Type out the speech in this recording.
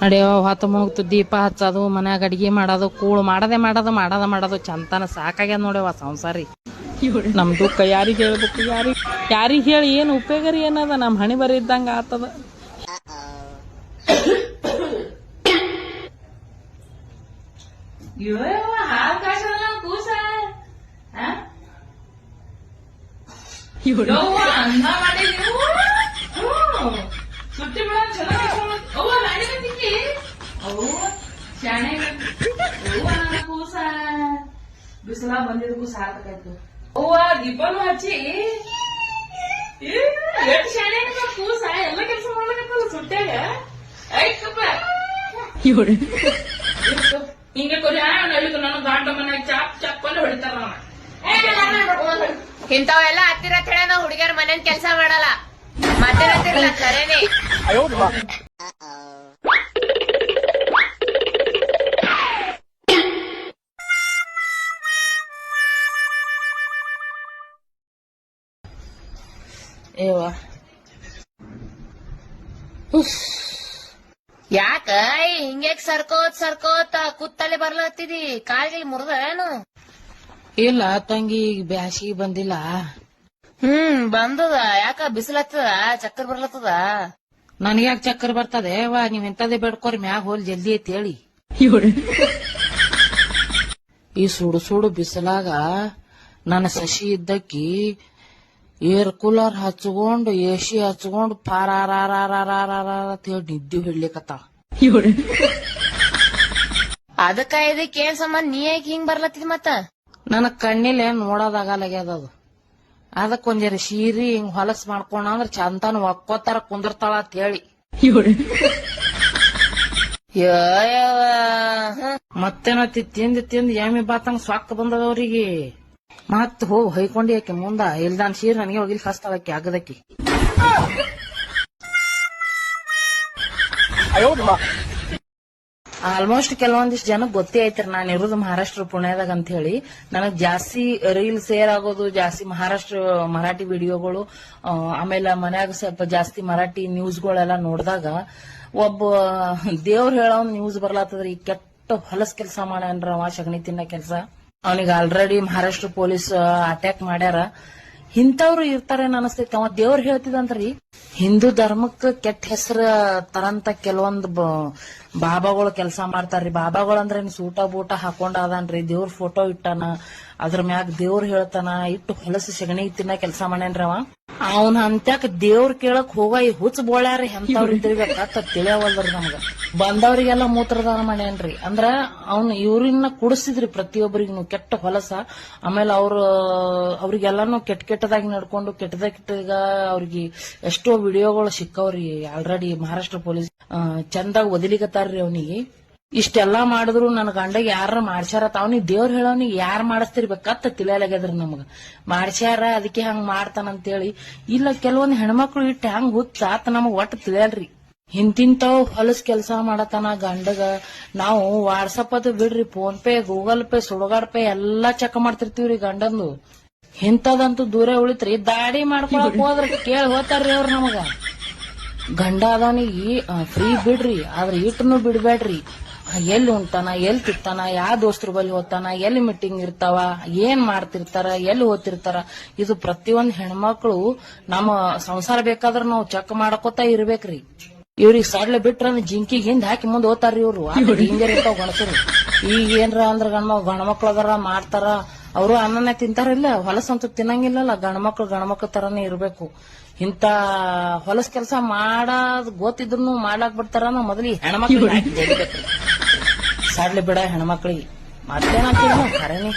ನಡೆಯೋ ಹೊತ್ತು ಮುಗ್ತು ದೀಪ ಹಚ್ಚೋದು ಮನ್ಯಾಗ ಅಡ್ಗೆ ಮಾಡೋದು ಕೂಳು ಮಾಡೋದು ಚಂತನ ಸಾಕಾಗ್ಯದ ನೋಡ್ಯವ ಸಂಸಾರಿ. ನಮ್ ದುಃಖ ಯಾರಿಗೆ ಹೇಳ್ಬೇಕು, ಯಾರಿಗೆ ಹೇಳಿ ಏನು ಉಪಯೋಗ ರೀ? ಏನದ ನಮ್ ಹಣಿ ಬರಿ ಇದ್ದಂಗ ಆತದ. ಸುಟ್ಟಿ ಕೂಸ ಬಿಸಿಲ ಬಂದಿದ್ದಕ್ಕೂ ಸಾಕಾಯ್ತು. ಅವ್ವ ದೀಪನು ಹಚ್ಚಿ ಎಷ್ಟು ಶಾಣೆ ಕೂಸ ಎಲ್ಲ ಕೆಲಸ ಮಾಡ್ಲಕತ್ತಲ್ಲ ಸುಟ್ಟ್ಯಾಗ. ಆಯ್ತಪ್ಪ ಹಿಂಗೆ ಕೊಡಿ ನಡಿದು ನನ್ನ ಗಾಂಡ ಮನ್ಯಾಗ ಚಾಪ್ ಚಪ್ಪಲ್ಲಿ ಹೊಡಿತಾರ. ಇಂಥವೆಲ್ಲ ಹತ್ತಿರ ಹೇಳ ನಾವು ಹುಡುಗಿಯರ್ ಮನೇನ್ ಕೆಲ್ಸ ಮಾಡಲ್ಲ. ಮಾತಾಡತ್ತಿರಲ್ಲ ಸರೇನೆ. ಯಾಕ ಹಿಂಗ್ಯಾಕ್ ಸರ್ಕೋತ್ ಕೂತ್ತಲ್ಲಿ ಬರ್ಲತ್ತಿದಿ? ಕಾಲ್ಗಿಲ್ ಮುರ್ದ ಏನು? ಇಲ್ಲ ತಂಗಿ, ಈಗ ಬ್ಯಾಸಿಗೆ ಬಂದಿಲ್ಲ. ಬಂದದ. ಯಾಕ ಬಿಸಿಲತ್ತದ? ಚಕ್ಕರ್ ಬರ್ಲತ್ತದ? ನನ್ಗ್ಯಾಕ ಚಕ್ಕರ್ ಬರ್ತದೆ? ವಾ ನೀವ್ ಎಂತದೇ ಬೇಡ್ಕೋರಿ, ಮ್ಯಾಗ ಹೋಲ್ ಜಲ್ದಿ ಐತಿ ಹೇಳಿ. ಈ ಸುಡು ಬಿಸಿಲಾಗ ನನ್ನ ಸಸಿ ಇದ್ದಕ್ಕಿ ಏರ್ ಕೂಲರ್ ಹಚ್ಕೊಂಡು AC ಹಚ್ಕೊಂಡು ಹೇಳಿ ನಿದ್ದೆ ಹಿಡ್ಲಿಕತ್ತ. ಅದಕ್ಕ ಇದಕ್ಕೆ ಏನ್ ಸಂಬಂಧ? ನೀ ಯಾಕೆ ಹಿಂಗ್ ಬರ್ಲತ್ತಿದ್? ಮತ್ತ ನನ್ನ ಕಣ್ಣಿಲೆ ನೋಡೋದಾಗಲ್ಲಾಗ್ಯದ. ಅದು ಅದಕ್ಕೊಂಜರ ಸೀರಿ ಹಿಂಗ್ ಹೊಲಸ್ ಮಾಡ್ಕೊಂಡ ಅಂದ್ರ ಚಂತಾನ ಒಕ್ಕೋತಾರ ಕುಂದಿರ್ತಾಳ ಅಂತ ಹೇಳಿ. ಮತ್ತೇನತಿ ತಿಂದು ಎಮ್ಮಿ ಬಾತಂಗ ಸ್ವಾಕ್ ಬಂದದವ್ರಿಗೆ. ಮತ್ ಹೊಯ್ಕೊಂಡಿ ಆಕೆ ಮುಂದ ಇಲ್ದಾನ್ ಸೀರೆ ನನಗೆ ಹೋಗಿಲ್ ಕಸ್ತಾಳಕ್ಕೆ ಆಗದಕ್ಕಿ. ಆಲ್ಮೋಸ್ಟ್ ಕೆಲವೊಂದಿಷ್ಟು ಜನಕ್ಕೆ ಗೊತ್ತೇ ಐತ್ರಿ ನಾನು ಇರೋದು ಮಹಾರಾಷ್ಟ್ರ ಪುಣ್ಯದಾಗ ಅಂತ ಹೇಳಿ. ನನಗ್ ಜಾಸ್ತಿ ರೀಲ್ ಶೇರ್ ಆಗೋದು ಜಾಸ್ತಿ ಮರಾಠಿ ವಿಡಿಯೋಗಳು, ಆಮೇಲೆ ಮನ್ಯಾಗ ಸ್ವಲ್ಪ ಜಾಸ್ತಿ ಮರಾಠಿ ನ್ಯೂಸ್ಗಳೆಲ್ಲ ನೋಡಿದಾಗ ಒಬ್ಬ ದೇವ್ರ ಹೇಳೋ ನ್ಯೂಸ್ ಬರ್ಲಾತದ್ರಿ. ಕೆಟ್ಟ ಹೊಲಸ್ ಕೆಲ್ಸ ಮಾಡ್ಯಾನ್ರ ಅವ, ಸಗಣಿ ತಿನ್ನ ಕೆಲ್ಸ. ಅವನಿಗೆ ಆಲ್ರೆಡಿ ಮಹಾರಾಷ್ಟ್ರ ಪೊಲೀಸ್ ಅಟ್ಯಾಕ್ ಮಾಡ್ಯಾರ. ಇಂಥವ್ರು ಇರ್ತಾರೇನ್ ಅನಸ್ತೈತಿ. ಅವ ದೇವ್ರ ಹೇಳ್ತಿದಂತ್ರಿ, ಹಿಂದೂ ಧರ್ಮಕ್ಕ ಕೆಟ್ಟ ಹೆಸರು ತರಂತ ಕೆಲವೊಂದು ಬಾಬಾಗಳು ಕೆಲಸ ಮಾಡ್ತಾರ್ರಿ. ಬಾಬಾಗಳು ಅಂದ್ರೆ ಸೂಟ ಬೂಟ ಹಾಕೊಂಡ್ ಅದನ್ರಿ, ದೇವ್ರ ಫೋಟೋ ಇಟ್ಟಾನ, ಅದ್ರ ಮ್ಯಾಗ ದೇವ್ರ ಹೇಳ್ತಾನ, ಇಟ್ಟು ಹೊಲಸು ಸಗಣಿ ತಿನ್ನ ಕೆಲಸ ಮಾಡ್ಯಾನ್ರಿ ಅವ. ಅವನ ಅಂತ್ಯಾಕ ದೇವ್ರ ಕೇಳಕ್ ಹೋಗ ಈ ಹುಚ್ಚ ಬೋಳ್ಯಾರಿ ಎಂತವ್ರ ಇದ್ರಿಬೇಕಂತ ತಿಳಿಯವಲ್ರಿ ನಮ್ಗ. ಬಂದವ್ರಿಗೆಲ್ಲ ಮೂತ್ರದಾನ ಮಾಡ್ಯಾನ್ರಿ. ಅಂದ್ರ ಅವ್ನ ಇವ್ರನ್ನ ಕುಡಿಸಿದ್ರಿ ಪ್ರತಿಯೊಬ್ಬರಿಗೂ ಕೆಟ್ಟ ಹೊಲಸ. ಆಮೇಲೆ ಅವ್ರಿಗೆಲ್ಲಾನು ಕೆಟ್ಟದಾಗಿ ನಡ್ಕೊಂಡು ಕೆಟ್ಟದಾಗ ಅವ್ರಿಗೆ ಎಷ್ಟೋ ವಿಡಿಯೋಗಳು ಸಿಕ್ಕವ್ರಿ. ಆಲ್ರೆಡಿ ಮಹಾರಾಷ್ಟ್ರ ಪೊಲೀಸ್ ಚಂದಾಗ ಒದಲಿಗತ್ತಾರ್ರಿ ಅವನಿಗೆ. ಇಷ್ಟೆಲ್ಲಾ ಮಾಡಿದ್ರು ನನ್ನ ಗಂಡಗ್ ಯಾರ ಮಾಡ್ಸ್ಯಾರ, ಅವನಿಗೆ ದೇವ್ರ ಹೇಳೋನಿಗೆ ಯಾರು ಮಾಡಿಸ್ತಿರ್ಬೇಕತ್ತ ತಿಳಿಯಲಾಗ್ಯದ್ರಿ ನಮಗ. ಮಾಡ್ಸ್ಯಾರ ಅದಕ್ಕೆ ಹಂಗ ಮಾಡ್ತಾನಂತೇಳಿ. ಇಲ್ಲ ಕೆಲವೊಂದ್ ಹೆಣ್ಮಕ್ಳು ಇಟ್ಟು ಹಂಗ ಹುಚ್ಚಾತ ನಮಗ್ ಒಟ್ಟು ತಿಳಿಯಲ್ರಿ. ಇಂತಿಂತಾವ್ ಹೊಲಸ್ ಕೆಲ್ಸ ಮಾಡತಾನ ಗಂಡಗ. ನಾವು ವಾಟ್ಸಪ್ ಅದು ಬಿಡ್ರಿ, ಫೋನ್ ಪೇ, ಗೂಗಲ್ ಪೇ, ಸುಡುಗಾಡ್ ಪೇ ಎಲ್ಲಾ ಚೆಕ್ ಮಾಡ್ತಿರ್ತೀವ್ರಿ ಗಂಡಂದು. ಇಂಥದಂತೂ ದೂರ ಉಳಿತ್ರಿ. ದಾಡಿ ಮಾಡ್ಕೊಳಕ್ ಹೋದ್ರ ಕೇಳಿ ಹೋತಾರ್ರಿ ಅವ್ರ ನಮಗ. ಗಂಡ ಅದವನಿಗೆ ಫ್ರೀ ಬಿಡ್ರಿ, ಆದ್ರೆ ಇಟ್ಟನು ಬಿಡ್ಬೇಡ್ರಿ. ಎಲ್ಲಿ ಉಂಟಾನ, ಎಲ್ಲಿ ತಿತ್ತಾನ, ಯಾವ ದೋಸ್ತರ ಬಳಿ ಹೋಗ್ತಾನ, ಎಲ್ಲಿ ಮೀಟಿಂಗ್ ಇರ್ತಾವ, ಏನ್ ಮಾಡ್ತಿರ್ತಾರ, ಎಲ್ಲಿ ಓದ್ತಿರ್ತಾರ, ಇದು ಪ್ರತಿಯೊಂದ್ ಹೆಣ್ಮಕ್ಳು ನಮ್ಮ ಸಂಸಾರ ಬೇಕಾದ್ರ ನಾವು ಚೆಕ್ ಮಾಡ್ಕೋತಾ ಇರ್ಬೇಕ್ರಿ. ಇವ್ರಿಗೆ ಸಡ್ಲ ಬಿಟ್ರ ಜಿಂಕಿಗೆ ಹಿಂದ್ ಹಾಕಿ ಮುಂದ್ ಓದ್ತಾರ್ರಿ ಇವ್ರು. ಹಿಂಗೇರ್ ಇರ್ತಾವ ಗಣಸರು. ಈಗ ಏನ್ರ ಅಂದ್ರ ಗಂಡ್ಮಕ್ಳು ಅದಾರ ಮಾಡ್ತಾರ, ಅವರು ಅನ್ನನೇ ತಿಂತಾರಿಲ್ಲ, ಹೊಲಸಂತೂ ತಿನ್ನಂಗಿಲ್ಲಲ್ಲ. ಗಂಡ್ಮಕ್ಳು ತರಾನೇ ಇರ್ಬೇಕು. ಇಂತ ಹೊಲಸ್ ಕೆಲಸ ಮಾಡದ್ ಗೊತ್ತಿದ್ರು ಮಾಡ್ಲಾಕ್ ಬಿಡ್ತಾರ. ಮೊದಲಿಗೆ ಹೆಣ್ಮಕ್ಳು ಸಡ್ಲಿ ಬಿಡ ಹೆಣ್ಮಕ್ಳಿಗೆ. ಮತ್ತೇನಂತೀವಿ ಖರೇನಿ.